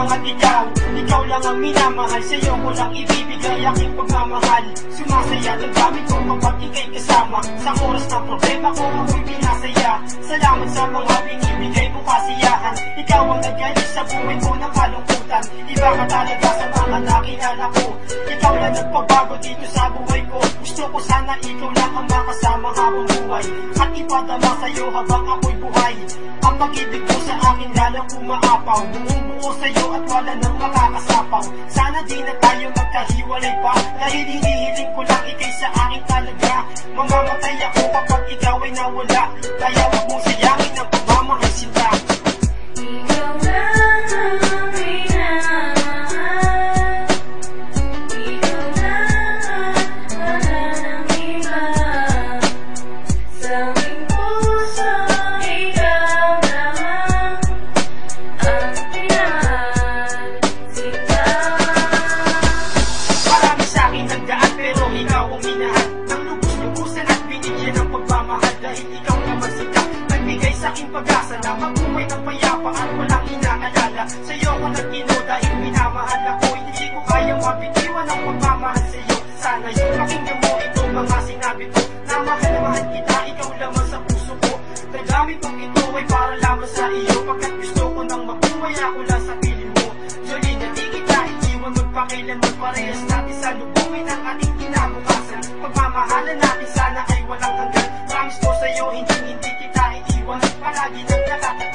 at ikaw lang ang minamahal. Sa'yo ko lang ibibigay aking pagmamahal. Sumasaya ng gamit ko kapag ika'y kasama. Sa oras ng problema ko ako'y pinasaya. Salamat sa mga binibigay mo kasiyahan. Ikaw ang nag-alis sa buhay ko ng kalungkutan. Iba ka talaga sa mga nakilala ko. Ikaw lang nagpabago dito sa buhay ko. Gusto ko sana ikaw lang ang makasama habang buhay, at ipadama sa'yo habang ako'y buhay. Ang pag-ibig ko sa akin lalong umaapaw. Buong buo sa'yo at wala nang makakasapaw. Sana di na tayo magkahiwalay pa, dahil hinihiling ko lang ikay sa akin talaga. Mamamatay ako kapag ikaw ay nawala, kaya wag mong sayangin ang pagmamahal sinta. Ikaw lang ang minamahal, ikaw lang at wala nang iba. Sa aking puso ikaw lang ang minahal sinta. Marami sa'kin nagdaan pero ikaw ang minahal. Nang lubos-lubusan at binigyan ng pagmamahal, dahil ikaw naman sika nagbigay sa'king pag-asa na magbuhay ng payapa at walang inaalala. Sa'yo ko nagkino dahil minamahal ako. Hindi ko kayang mabitiwan ang pagmamahal sa'yo. Sana'y pakinggan mo itong mga sinabi ko, na mahal kita, ikaw lamang sa puso ko. Nagamit kong ito ay para lamang sa iyo, pagkat gusto ko nang mabuhay ako lang sa piling mo. Jolene, di kita iiwan, magpakailanman parehas natin sa lubungin ang ating kinabukasan. Pagmamahalan natin sana ay walang hanggan. Promise ko sa'yo, hindi kita iiwan, palagi nang nakakita.